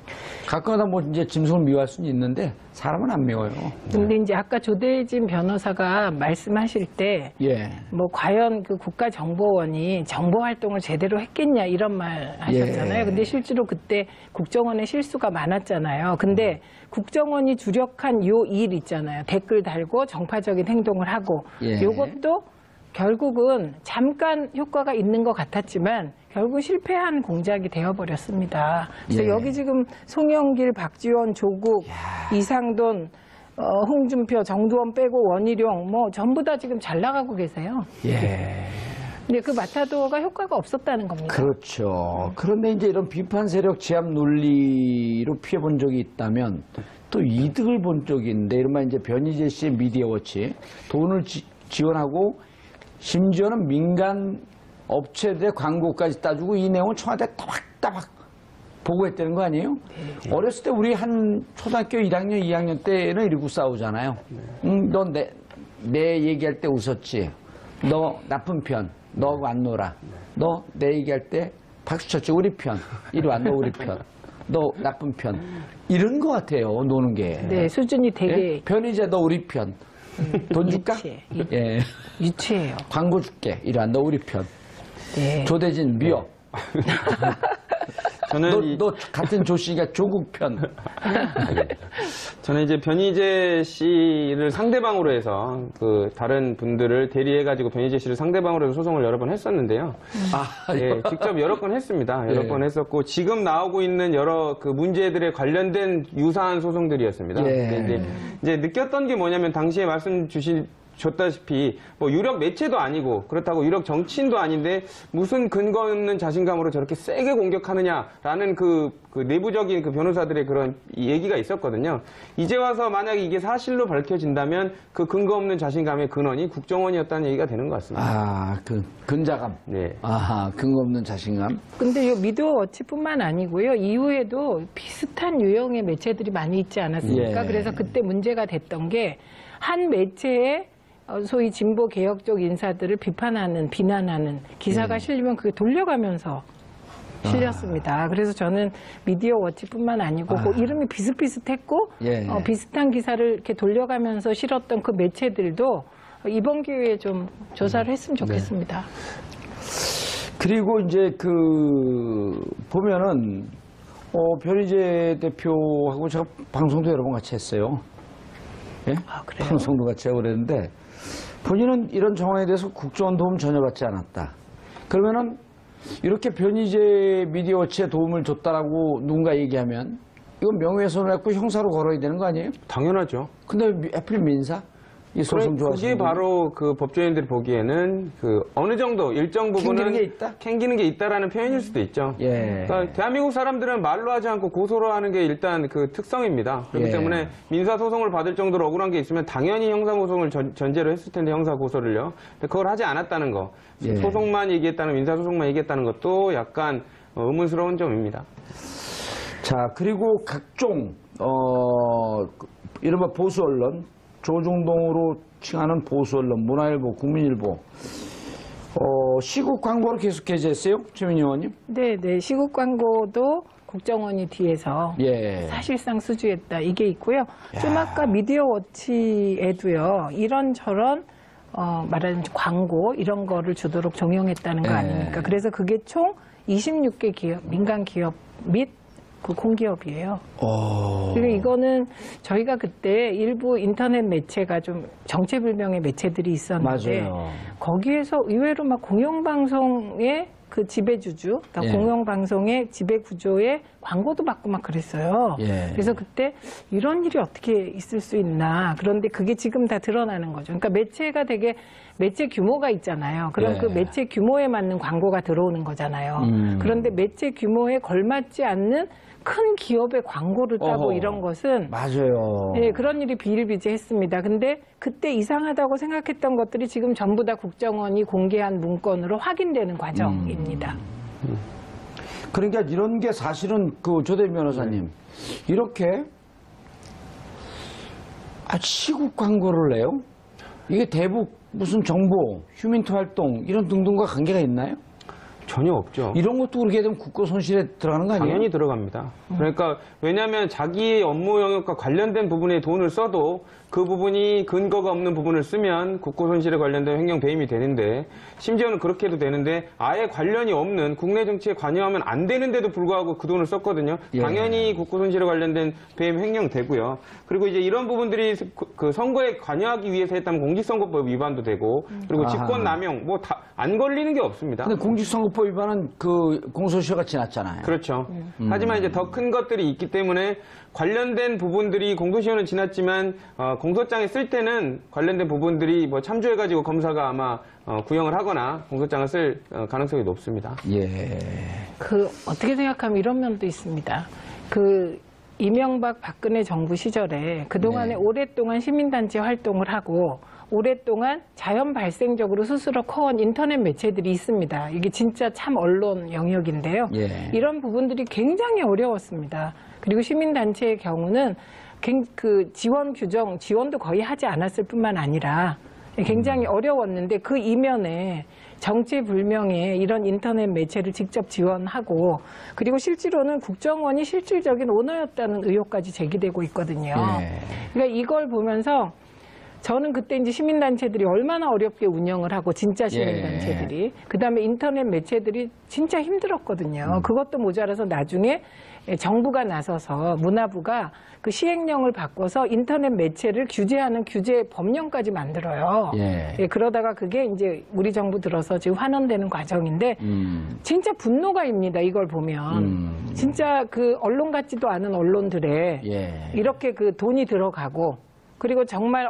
가끔가다 뭐 이제 짐승을 미워할 수는 있는데 사람은 안 미워요. 근데 이제 아까 조대진 변호사가 말씀하실 때 예. 뭐 과연 그 국가정보원이 정보 활동을 제대로 했겠냐 이런 말 하셨잖아요. 예. 근데 실제로 그때 국정원의 실수가 많았잖아요. 근데 국정원이 주력한 요 일 있잖아요. 댓글 달고 정파적인 행동을 하고 예. 요것도 결국은 잠깐 효과가 있는 것 같았지만 결국 실패한 공작이 되어버렸습니다. 그래서 예. 여기 지금 송영길, 박지원, 조국, 이상돈, 홍준표, 정두원 빼고 원희룡 뭐 전부 다 지금 잘 나가고 계세요. 예. 근데 그 마타도어가 효과가 없었다는 겁니다. 그렇죠. 그런데 이제 이런 비판 세력 제압 논리로 피해 본 적이 있다면 또 이득을 본 적이 있는데 이른바 이제 변희재 씨의 미디어워치 돈을 지원하고 심지어는 민간 업체들의 광고까지 따주고 이 내용을 청와대에 따박따박 보고했다는 거 아니에요? 네. 어렸을 때 우리 한 초등학교 1학년, 2학년 때는 이러고 싸우잖아요. 너 내 얘기할 때 웃었지. 너 나쁜 편. 너 안 놀아. 너 내 얘기할 때 박수 쳤지. 우리 편. 이리 와. 너 우리 편. 너 나쁜 편. 이런 거 같아요. 노는 게. 네, 수준이 되게 예? 편의자 너 우리 편. 돈 줄까? 예. 유치해요. 광고 줄게. 이리 와. 너 우리 편. 네. 조대진 미워. 저는 너 같은 조 씨가 조국 편. 저는 이제 변희재 씨를 상대방으로 해서 그 다른 분들을 대리해가지고 변희재 씨를 상대방으로 해서 소송을 여러 번 했었는데요. 예, 직접 여러 건 했습니다. 여러 예. 건 했었고 지금 나오고 있는 여러 그 문제들에 관련된 유사한 소송들이었습니다. 예. 근데 이제 느꼈던 게 뭐냐면 당시에 말씀 줬다시피 뭐 유력 매체도 아니고 그렇다고 유력 정치인도 아닌데 무슨 근거 없는 자신감으로 저렇게 세게 공격하느냐라는 그 내부적인 그 변호사들의 그런 얘기가 있었거든요. 이제 와서 만약에 이게 사실로 밝혀진다면 그 근거 없는 자신감의 근원이 국정원이었다는 얘기가 되는 것 같습니다. 아, 그 근자감. 네. 아하, 근거 없는 자신감. 근데 이 미디어워치뿐만 아니고요. 이후에도 비슷한 유형의 매체들이 많이 있지 않았습니까? 예. 그래서 그때 문제가 됐던 게 한 매체에 소위 진보 개혁적 인사들을 비난하는 기사가 실리면 그게 돌려가면서 실렸습니다. 그래서 저는 미디어워치뿐만 아니고 그 이름이 비슷비슷했고 예. 비슷한 기사를 이렇게 돌려가면서 실었던 그 매체들도 이번 기회에 좀 조사를 했으면 좋겠습니다. 그리고 이제 보면은 변희재 대표하고 제가 방송도 여러 번 같이 했어요. 예? 아, 그래요? 방송도 같이 하고 그랬는데 본인은 이런 정황에 대해서 국정원 도움 전혀 받지 않았다. 그러면은 이렇게 변희재 미디어워치에 도움을 줬다라고 누군가 얘기하면 이건 명예훼손을 했고 형사로 걸어야 되는 거 아니에요? 당연하죠. 근데 애플 민사? 이 소송 그게 좋아하시는 바로 그 법조인들이 보기에는 그 어느 정도 일정 부분은 캥기는 게 있다? 캥기는 게 있다라는 표현일 수도 있죠. 예. 그러니까 대한민국 사람들은 말로 하지 않고 고소로 하는 게 일단 그 특성입니다. 그렇기 예. 때문에 민사 소송을 받을 정도로 억울한 게 있으면 당연히 형사 소송을 전제로 했을 텐데 형사 고소를요. 근데 그걸 하지 않았다는 거. 예. 소송만 얘기했다는 민사 소송만 얘기했다는 것도 약간 의문스러운 점입니다. 자, 그리고 각종 이른바 보수 언론, 조중동으로 칭하는 보수 언론, 문화일보, 국민일보, 시국 광고를 계속 게재했어요, 최민희 의원님? 네, 네. 시국 광고도 국정원이 뒤에서 예. 사실상 수주했다 이게 있고요. 좀 아까 미디어 워치에도요. 이런저런 말하는 광고 이런 거를 주도록 종용했다는 거 예. 아닙니까? 그래서 그게 총 26개 기업, 민간 기업 및 그 공기업이에요. 그리고 이거는 저희가 그때 일부 인터넷 매체가 좀 정체불명의 매체들이 있었는데 맞아요. 거기에서 의외로 막 공영방송의 그 지배주주, 그러니까 예. 공영방송의 지배구조에 광고도 받고 막 그랬어요. 예. 그래서 그때 이런 일이 어떻게 있을 수 있나. 그런데 그게 지금 다 드러나는 거죠. 그러니까 매체가 되게 매체 규모가 있잖아요. 그럼 예. 그 매체 규모에 맞는 광고가 들어오는 거잖아요. 그런데 매체 규모에 걸맞지 않는 큰 기업의 광고를 따고 어허. 이런 것은 맞아요. 네, 그런 일이 비일비재했습니다. 근데 그때 이상하다고 생각했던 것들이 지금 전부 다 국정원이 공개한 문건으로 확인되는 과정입니다. 그러니까 이런 게 사실은 그 조대인 변호사님 이렇게 시국 광고를 내요? 이게 대북 무슨 정보, 휴민트 활동 이런 등등과 관계가 있나요? 전혀 없죠. 이런 것도 그렇게 되면 국고 손실에 들어가는 거 아니에요? 당연히 들어갑니다. 그러니까 왜냐하면 자기의 업무 영역과 관련된 부분에 돈을 써도 그 부분이 근거가 없는 부분을 쓰면 국고 손실에 관련된 횡령 배임이 되는데 심지어는 그렇게 해도 되는데 아예 관련이 없는 국내 정치에 관여하면 안 되는데도 불구하고 그 돈을 썼거든요. 예. 당연히 국고 손실에 관련된 배임 횡령 되고요. 그리고 이제 이런 부분들이 그 선거에 관여하기 위해서 했다면 공직선거법 위반도 되고 그리고 직권 남용 뭐 다 안 걸리는 게 없습니다. 근데 공직선거법 위반은 그 공소시효가 지났잖아요. 그렇죠. 하지만 이제 더 큰 것들이 있기 때문에 관련된 부분들이 공소시효는 지났지만 공소장에 쓸 때는 관련된 부분들이 뭐 참조해가지고 검사가 아마 구형을 하거나 공소장을 쓸 가능성이 높습니다. 예. 그 어떻게 생각하면 이런 면도 있습니다. 그 이명박 박근혜 정부 시절에 그동안에 네. 오랫동안 시민단체 활동을 하고 오랫동안 자연 발생적으로 스스로 커온 인터넷 매체들이 있습니다. 이게 진짜 참 언론 영역인데요. 예. 이런 부분들이 굉장히 어려웠습니다. 그리고 시민단체의 경우는 그 지원 규정, 지원도 거의 하지 않았을 뿐만 아니라 굉장히 어려웠는데 그 이면에 정체불명의 이런 인터넷 매체를 직접 지원하고 그리고 실제로는 국정원이 실질적인 오너였다는 의혹까지 제기되고 있거든요. 예. 그러니까 이걸 보면서 저는 그때 이제 시민단체들이 얼마나 어렵게 운영을 하고 진짜 시민단체들이 그다음에 인터넷 매체들이 진짜 힘들었거든요. 그것도 모자라서 나중에 정부가 나서서 문화부가 그 시행령을 바꿔서 인터넷 매체를 규제하는 규제 법령까지 만들어요. 예. 예, 그러다가 그게 이제 우리 정부 들어서 지금 환원되는 과정인데 진짜 분노가입니다. 이걸 보면 진짜 그 언론 같지도 않은 언론들에 예. 이렇게 그 돈이 들어가고 그리고 정말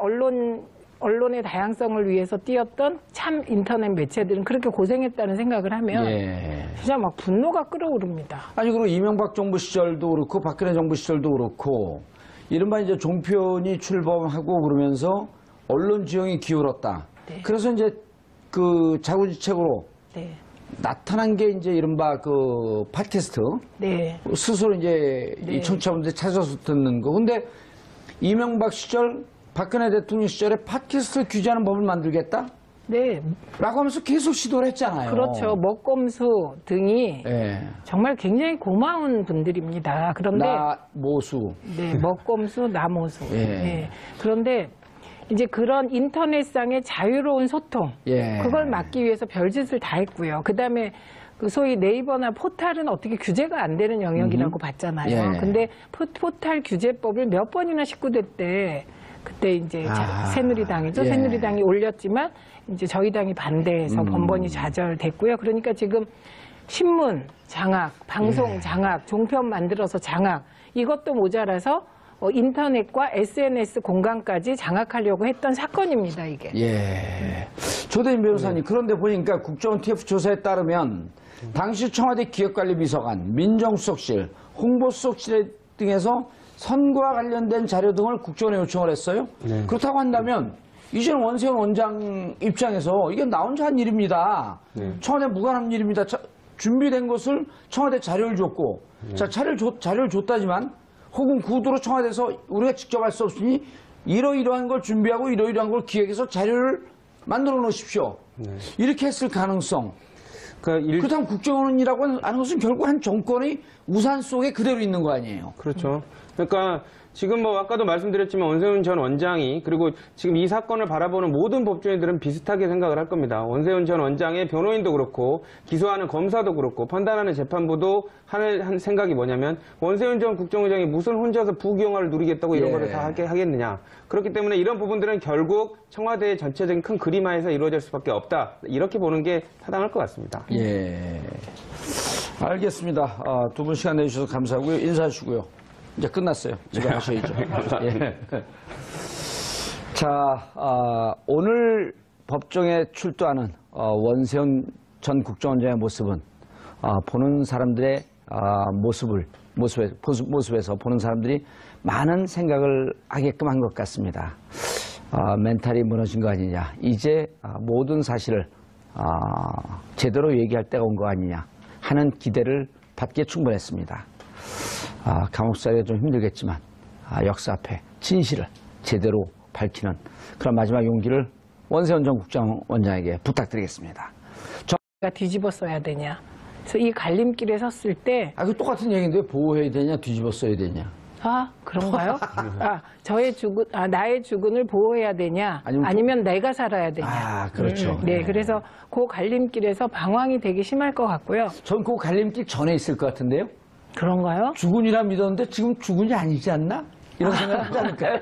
언론의 다양성을 위해서 뛰었던 참 인터넷 매체들은 그렇게 고생했다는 생각을 하면 예. 진짜 막 분노가 끓어오릅니다. 아니, 그리고 이명박 정부 시절도 그렇고, 박근혜 정부 시절도 그렇고, 이른바 이제 종편이 출범하고 그러면서 언론 지형이 기울었다. 네. 그래서 이제 그 자구지책으로 네. 나타난 게 이제 이른바 그 팟캐스트. 네. 스스로 이제 네. 이 청취자분들 찾아서 듣는 거. 근데 이명박 시절, 박근혜 대통령 시절에 팟캐스트 규제하는 법을 만들겠다? 네. 라고 하면서 계속 시도를 했잖아요. 그렇죠. 먹검수 등이 예. 정말 굉장히 고마운 분들입니다. 그런데 모수. 네, 먹검수, 나모수. 예. 네. 그런데 이제 그런 인터넷상의 자유로운 소통, 예. 그걸 막기 위해서 별짓을 다 했고요. 그다음에 그 소위 네이버나 포탈은 어떻게 규제가 안 되는 영역이라고 봤잖아요. 예. 근데 포탈 규제법을 몇 번이나 19대 때 그때 이제 새누리당이죠. 예. 새누리당이 올렸지만 이제 저희 당이 반대해서 번번이 좌절됐고요. 그러니까 지금 신문 장악, 방송 장악, 종편 만들어서 장악 이것도 모자라서 인터넷과 SNS 공간까지 장악하려고 했던 사건입니다, 이게. 예. 조대인 변호사님, 그런데 보니까 국정원 TF 조사에 따르면 당시 청와대 기획관리비서관, 민정수석실, 홍보수석실 등에서 선거와 관련된 자료 등을 국정원에 요청을 했어요. 네. 그렇다고 한다면 이제는 원세훈 원장 입장에서 이게 나 혼자 한 일입니다. 네. 청와대 무관한 일입니다. 준비된 것을 청와대 자료를 줬고 자, 자료를 줬다지만 혹은 구두로 청와대에서 우리가 직접 할 수 없으니 이러이러한 걸 준비하고 이러이러한 걸 기획해서 자료를 만들어 놓으십시오. 이렇게 했을 가능성. 그러니까 그렇다면 국정원이라고 하는 것은 결국 한 정권의 우산 속에 그대로 있는 거 아니에요? 그렇죠. 그러니까 지금 뭐 아까도 말씀드렸지만 원세훈 전 원장이 그리고 지금 이 사건을 바라보는 모든 법조인들은 비슷하게 생각을 할 겁니다. 원세훈 전 원장의 변호인도 그렇고 기소하는 검사도 그렇고 판단하는 재판부도 한 생각이 뭐냐면 원세훈 전 국정원장이 무슨 혼자서 부귀영화를 누리겠다고 이런 거를 다 하겠느냐. 그렇기 때문에 이런 부분들은 결국 청와대의 전체적인 큰 그림하에서 이루어질 수밖에 없다. 이렇게 보는 게 타당할 것 같습니다. 예. 알겠습니다. 두 분 시간 내주셔서 감사하고요. 인사하시고요. 이제 끝났어요. 집에 가셔야죠. 예. 자, 오늘 법정에 출두하는 원세훈 전 국정원장의 모습은 보는 사람들의 모습에서 보는 사람들이 많은 생각을 하게끔 한 것 같습니다. 멘탈이 무너진 거 아니냐. 이제 모든 사실을 제대로 얘기할 때가 온 거 아니냐 하는 기대를 받기에 충분했습니다. 감옥 살기가 좀 힘들겠지만 역사 앞에 진실을 제대로 밝히는 그런 마지막 용기를 원세훈 전 국정원장에게 부탁드리겠습니다. 뒤집어 써야 되냐. 그래서 이 갈림길에 섰을 때 그 똑같은 얘기인데 보호해야 되냐 뒤집어 써야 되냐. 그런가요? 나의 주군을 보호해야 되냐, 아니면 내가 살아야 되냐. 그렇죠. 네, 그래서 그 갈림길에서 방황이 되게 심할 것 같고요. 전 그 갈림길 전에 있을 것 같은데요. 그런가요? 주군이라 믿었는데 지금 주군이 아니지 않나? 이런 생각 하지 않을까요?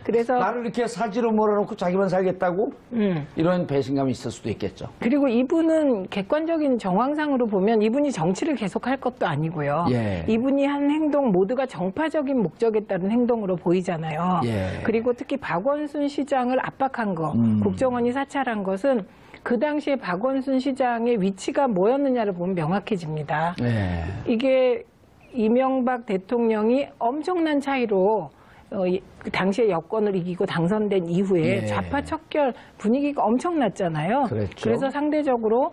그래서 나를 이렇게 사지로 몰아놓고 자기만 살겠다고? 이런 배신감이 있을 수도 있겠죠. 그리고 이분은 객관적인 정황상으로 보면 이분이 정치를 계속할 것도 아니고요. 예. 이분이 한 행동 모두가 정파적인 목적에 따른 행동으로 보이잖아요. 예. 그리고 특히 박원순 시장을 압박한 거, 국정원이 사찰한 것은 그 당시에 박원순 시장의 위치가 뭐였느냐를 보면 명확해집니다. 예. 이게 이명박 대통령이 엄청난 차이로 그 당시에 여권을 이기고 당선된 이후에 예. 좌파 척결 분위기가 엄청났잖아요. 그랬죠. 그래서 상대적으로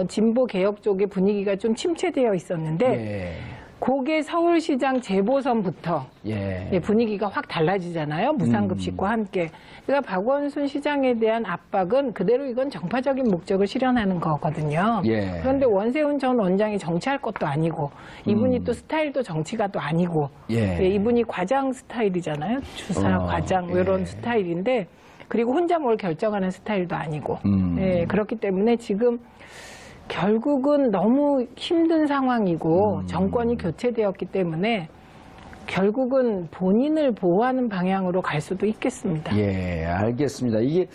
진보 개혁 쪽의 분위기가 좀 침체되어 있었는데 예. 그게 서울시장 재보선부터 예. 분위기가 확 달라지잖아요. 무상급식과 함께. 그러니까 박원순 시장에 대한 압박은 그대로 이건 정파적인 목적을 실현하는 거거든요. 예. 그런데 원세훈 전 원장이 정치할 것도 아니고 이분이 또 스타일도 정치가 또 아니고 이분이 과장 스타일이잖아요. 주사, 과장 이런 스타일인데 그리고 혼자 뭘 결정하는 스타일도 아니고 그렇기 때문에 지금 결국은 너무 힘든 상황이고 정권이 교체되었기 때문에 결국은 본인을 보호하는 방향으로 갈 수도 있겠습니다. 예, 알겠습니다. 이게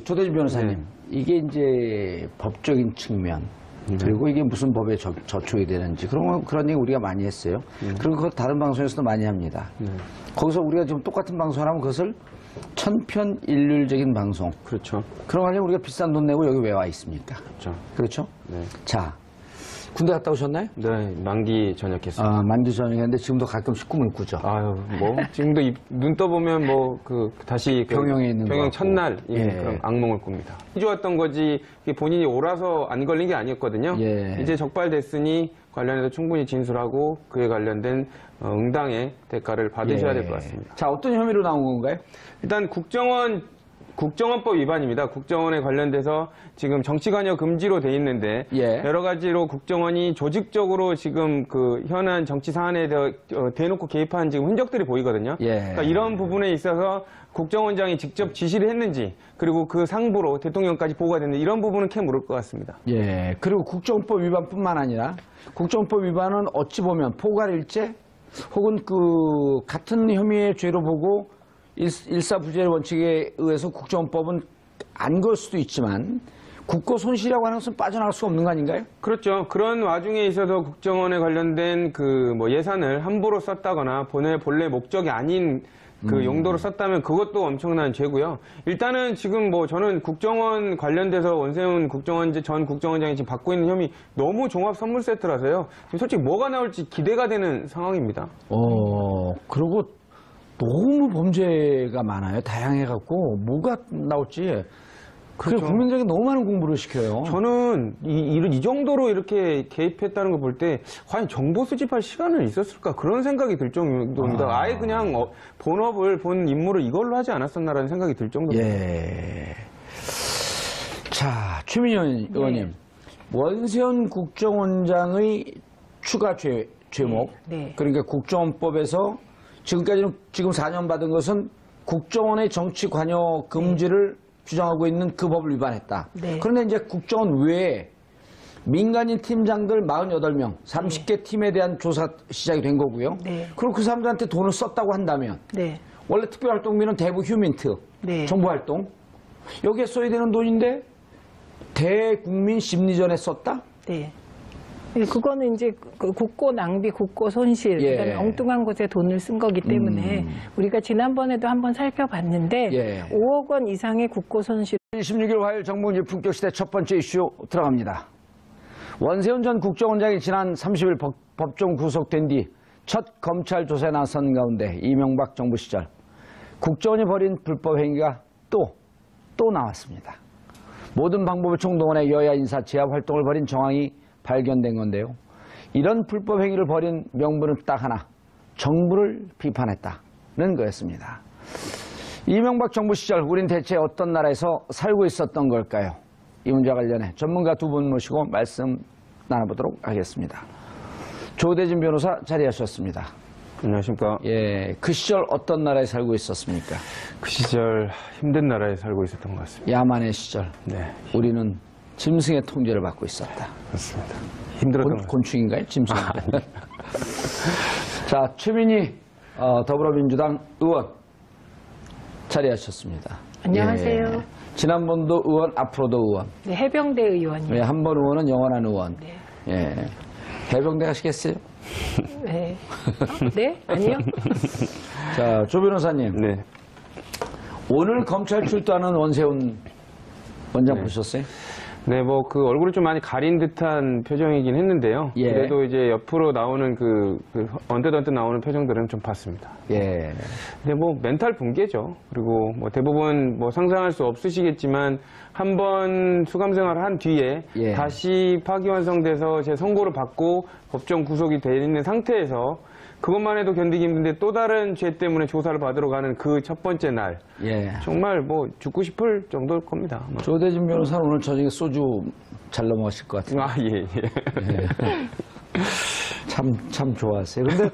조대진 변호사님, 이게 이제 법적인 측면 그리고 이게 무슨 법에 저촉이 되는지 그런 얘기 우리가 많이 했어요. 그리고 그거 다른 방송에서도 많이 합니다. 거기서 우리가 지금 똑같은 방송을 하면 그것을 천편일률적인 방송. 그렇죠. 그런 거 하려면 우리가 비싼 돈 내고 여기 왜 와 있습니까? 그렇죠. 그렇죠? 네. 자, 군대 갔다 오셨나요? 네, 만기 전역했습니다. 만기 전역했는데 지금도 가끔씩 꿈을 꾸죠. 지금도 눈 떠보면 다시 병영에 있는 병영 것 첫날 예. 그런 악몽을 꿉니다. 좋았던 거지 본인이 옳아서 안 걸린 게 아니었거든요. 예. 이제 적발됐으니 관련해서 충분히 진술하고 그에 관련된 응당의 대가를 받으셔야 될 것 같습니다. 자, 어떤 혐의로 나온 건가요? 일단 국정원법 위반입니다. 국정원에 관련돼서 지금 정치관여 금지로 돼 있는데 예. 여러 가지로 국정원이 조직적으로 지금 현안 정치 사안에 대놓고 개입한 지금 흔적들이 보이거든요. 예. 그러니까 이런 부분에 있어서 국정원장이 직접 지시를 했는지 그리고 그 상부로 대통령까지 보고가 됐는지 이런 부분은 캐 물을 것 같습니다. 예. 그리고 국정원법 위반뿐만 아니라 국정원법 위반은 어찌 보면 포괄일제 혹은 같은 혐의의 죄로 보고 일사부재의 원칙에 의해서 국정원법은 안 걸 수도 있지만 국고 손실이라고 하는 것은 빠져나갈 수 없는 거 아닌가요? 그렇죠. 그런 와중에 있어서 국정원에 관련된 예산을 함부로 썼다거나 본래 목적이 아닌 용도로 썼다면 그것도 엄청난 죄고요. 일단은 지금 저는 국정원 관련돼서 원세훈 전 국정원장이 지금 받고 있는 혐의 너무 종합 선물 세트라서요. 지금 솔직히 뭐가 나올지 기대가 되는 상황입니다. 그리고 너무 범죄가 많아요. 다양해갖고 뭐가 나올지. 그렇죠. 국민들에게 너무 많은 공부를 시켜요. 저는 이 정도로 이렇게 개입했다는 걸 볼 때 과연 정보 수집할 시간은 있었을까 그런 생각이 들 정도입니다. 아예 그냥 본 임무를 이걸로 하지 않았었나라는 생각이 들 정도입니다. 예. 자, 최민희 의원님. 원세훈 국정원장의 추가 죄목. 네. 그러니까 국정원법에서 지금까지는 지금 4년 받은 것은 국정원의 정치 관여 금지를 규정하고 있는 그 법을 위반했다. 네. 그런데 이제 국정원 외에 민간인 팀장들 48명, 30개 팀에 대한 조사 시작이 된 거고요. 네. 그리고 그 사람들한테 돈을 썼다고 한다면 네. 원래 특별활동비는 대북 휴민트, 네. 정보활동 여기에 써야 되는 돈인데 대국민 심리전에 썼다? 네. 그거는 이제 그 국고 낭비, 국고 손실, 예. 그다음에 엉뚱한 곳에 돈을 쓴 거기 때문에 우리가 지난번에도 한번 살펴봤는데 예. 5억 원 이상의 국고 손실. 16일 화요일 정봉주 품격시대 첫 번째 이슈 들어갑니다. 원세훈 전 국정원장이 지난 30일 법정 구속된 뒤 첫 검찰 조사에 나선 가운데 이명박 정부 시절 국정원이 벌인 불법 행위가 또 나왔습니다. 모든 방법을 총동원해 여야 인사 제압 활동을 벌인 정황이 발견된 건데요. 이런 불법 행위를 벌인 명분은 딱 하나, 정부를 비판했다는 거였습니다. 이명박 정부 시절 우린 대체 어떤 나라에서 살고 있었던 걸까요? 이 문제와 관련해 전문가 두 분 모시고 말씀 나눠보도록 하겠습니다. 조대진 변호사 자리하셨습니다. 안녕하십니까. 예, 그 시절 어떤 나라에 살고 있었습니까? 그 시절 힘든 나라에 살고 있었던 것 같습니다. 야만의 시절. 네, 우리는 짐승의 통제를 받고 있었다. 그렇습니다. 힘들었던 것 같습니다. 곤충인가요? 짐승인가요? 자, 최민희 더불어민주당 의원 자리하셨습니다. 안녕하세요. 예, 지난번도 의원, 앞으로도 의원. 네, 해병대 의원이요. 예, 한 번 의원은 영원한 의원. 네. 예, 해병대 가시겠어요? 네. 네? 아니요? 자, 조 변호사님. 네. 오늘 검찰 출두하는 원세훈 원장 보셨어요? 네, 뭐 그 얼굴을 좀 많이 가린 듯한 표정이긴 했는데요. 예. 그래도 이제 옆으로 나오는 그 언뜻 나오는 표정들은 좀 봤습니다. 예. 근데 뭐 멘탈 붕괴죠. 그리고 뭐 대부분 뭐 상상할 수 없으시겠지만 한 번 수감 생활을 한 뒤에 예. 다시 파기환송돼서 제 선고를 받고 법정 구속이 돼 있는 상태에서 그것만 해도 견디기 힘든데 또 다른 죄 때문에 조사를 받으러 가는 그 첫 번째 날 예. 정말 뭐 죽고 싶을 정도일 겁니다. 아마. 조대진 변호사는 오늘 저녁에 소주 잘 넘어가실 것 같아요. 아, 예, 예. 참 좋아하세요. 근데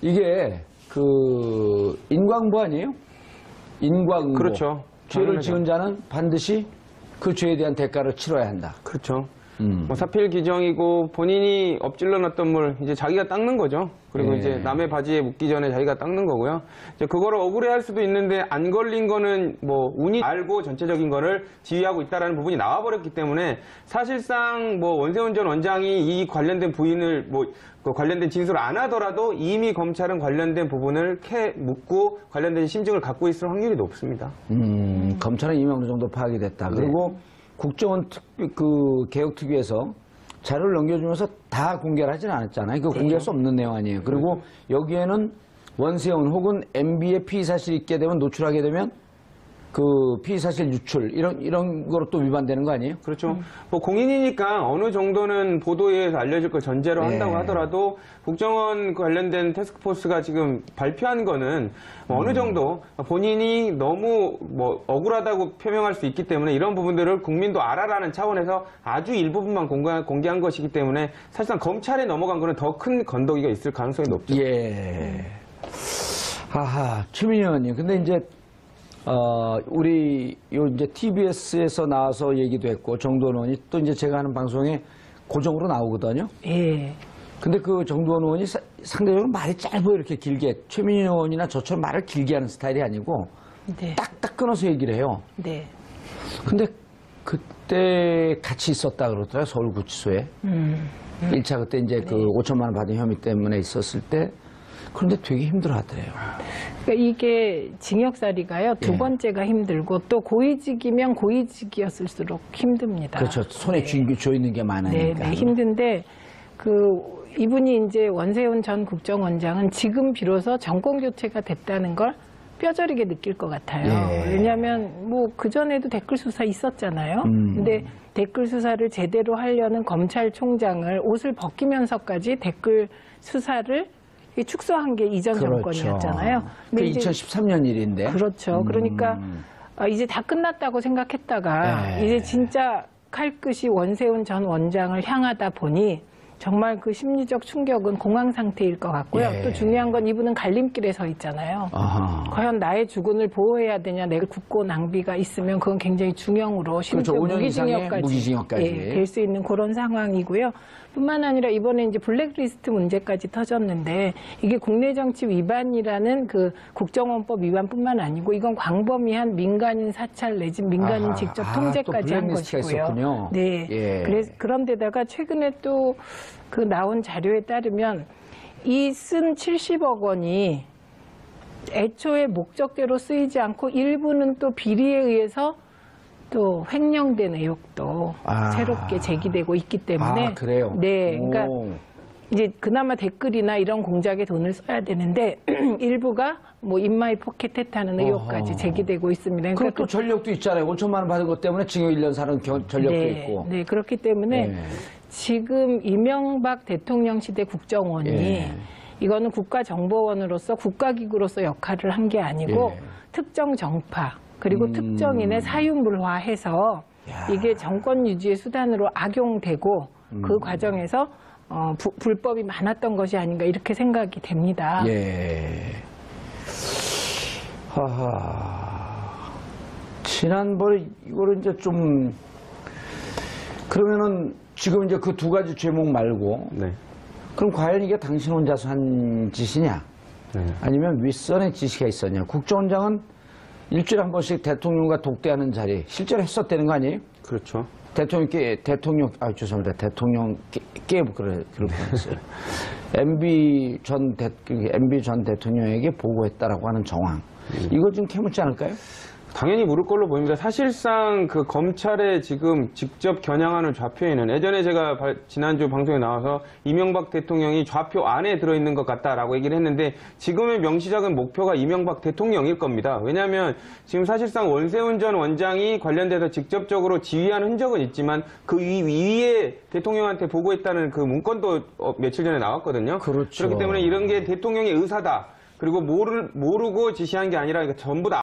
이게 그 인과응보 아니에요? 인과응보. 그렇죠. 죄를 당연하죠. 지은 자는 반드시 그 죄에 대한 대가를 치러야 한다. 그렇죠. 뭐 사필 규정이고 본인이 엎질러 놨던 물 이제 자기가 닦는 거죠. 그리고 예. 이제 남의 바지에 묻기 전에 자기가 닦는 거고요. 이제 그거를 억울해할 수도 있는데 안 걸린 거는 뭐 운이 알고 전체적인 거를 지휘하고 있다라는 부분이 나와버렸기 때문에 사실상 뭐 원세훈 전 원장이 이 관련된 부인을 뭐 그 관련된 진술을 안 하더라도 이미 검찰은 관련된 부분을 묻고 관련된 심증을 갖고 있을 확률이 높습니다. 검찰은 이미 어느 정도 파악이 됐다. 네. 그리고 국정원 개혁특위에서 자료를 넘겨주면서 다 공개를 하지는 않았잖아요. 그 공개할 수 없는 내용 아니에요. 그리고 여기에는 원세훈 혹은 MB의 피의 사실이 있게 되면 노출하게 되면 그 피의 사실 유출 이런 거로 또 위반되는 거 아니에요? 그렇죠. 뭐 공인이니까 어느 정도는 보도에 의해서 알려질 걸 전제로 한다고 네. 하더라도 국정원 관련된 태스크포스가 지금 발표한 거는 뭐 어느 정도 본인이 너무 뭐 억울하다고 표명할 수 있기 때문에 이런 부분들을 국민도 알아라는 차원에서 아주 일부분만 공개한 것이기 때문에 사실상 검찰에 넘어간 거는 더 큰 건더기가 있을 가능성이 높죠. 예. 하하, 최민희 의원님. 근데 이제 우리 요 이제 TBS에서 나와서 얘기도 했고 정도원 의원이 또 이제 제가 하는 방송에 고정으로 나오거든요. 예. 근데 그 정도원 의원이 상대적으로 말이 짧아요. 이렇게 길게. 최민희 의원이나 저처럼 말을 길게 하는 스타일이 아니고 네. 딱딱 끊어서 얘기를 해요. 네. 근데 그때 같이 있었다 그러더라고요. 서울구치소에. 1차 그때 이제 그 5천만 원 받은 혐의 때문에 있었을 때. 그런데 되게 힘들어 하더래요. 그러니까 이게 징역살이가요. 두 예. 번째가 힘들고 또 고위직이면 고위직이었을수록 힘듭니다. 그렇죠. 손에 쥐어 있는 게 네, 많으니까. 네, 힘든데 이분이 이제 원세훈 전 국정원장은 지금 비로소 정권 교체가 됐다는 걸 뼈저리게 느낄 것 같아요. 예. 왜냐하면 뭐 그전에도 댓글 수사 있었잖아요. 근데 댓글 수사를 제대로 하려는 검찰총장을 옷을 벗기면서까지 댓글 수사를 축소한 게 이전 그렇죠. 정권이었잖아요. 그 근데 이제 2013년 일인데. 그렇죠. 그러니까 이제 다 끝났다고 생각했다가 네. 이제 진짜 칼끝이 원세훈 전 원장을 향하다 보니 정말 그 심리적 충격은 공황 상태일 것 같고요. 예. 또 중요한 건 이분은 갈림길에 서 있잖아요. 아하. 과연 나의 주군을 보호해야 되냐, 내 국고 낭비가 있으면 그건 굉장히 중형으로 심지어 그렇죠. 5년 이상의 무기징역까지. 될 수 있는 그런 상황이고요. 뿐만 아니라 이번에 이제 블랙리스트 문제까지 터졌는데 이게 국내 정치 위반이라는 그 국정원법 위반뿐만 아니고 이건 광범위한 민간인 사찰 내지 민간인 아하. 직접 또 통제까지 한 블랙리스트가 것이고요. 있었군요. 네. 예. 그런데다가 최근에 또 그 나온 자료에 따르면 이 쓴 70억 원이 애초에 목적대로 쓰이지 않고 일부는 또 비리에 의해서 또 횡령된 의혹도 새롭게 제기되고 있기 때문에 그래요? 네, 오. 그러니까 이제 그나마 댓글이나 이런 공작에 돈을 써야 되는데 일부가 뭐 인마이 포켓했다는 의혹까지 제기되고 있습니다. 그리고 그러니까 또 전력도 있잖아요. 5천만 원 받은 것 때문에 징역 1년 사는 전력도 있고. 네, 그렇기 때문에 네. 지금 이명박 대통령 시대 국정원이 예. 이거는 국가정보원으로서 국가기구로서 역할을 한 게 아니고 예. 특정 정파 그리고 특정인의 사유물화해서 이게 정권 유지의 수단으로 악용되고 그 과정에서 불법이 많았던 것이 아닌가 이렇게 생각이 됩니다. 예. 하하. 지난번에 이거를 이제 좀 그러면은 지금 이제 그 두 가지 죄목 말고 네. 그럼 과연 이게 당신 혼자서 한 짓이냐? 네. 아니면 윗선의 지시가 있었냐? 국정원장은 일주일에 한 번씩 대통령과 독대하는 자리 실제로 했었다는 거 아니에요? 그렇죠. 죄송합니다. 대통령 그렇게 했어요. MB 전 대통령에게 보고했다라고 하는 정황. 이거 좀 캐묻지 않을까요? 당연히 물을 걸로 보입니다. 사실상 그 검찰에 지금 직접 겨냥하는 좌표에는 예전에 제가 지난주 방송에 나와서 이명박 대통령이 좌표 안에 들어있는 것 같다라고 얘기를 했는데 지금의 명시작은 목표가 이명박 대통령일 겁니다. 왜냐하면 지금 사실상 원세훈 전 원장이 관련돼서 직접적으로 지휘한 흔적은 있지만 그 위에 대통령한테 보고했다는 그 문건도 며칠 전에 나왔거든요. 그렇죠. 그렇기 때문에 이런 게 대통령의 의사다. 그리고 모르고 지시한 게 아니라 전부 다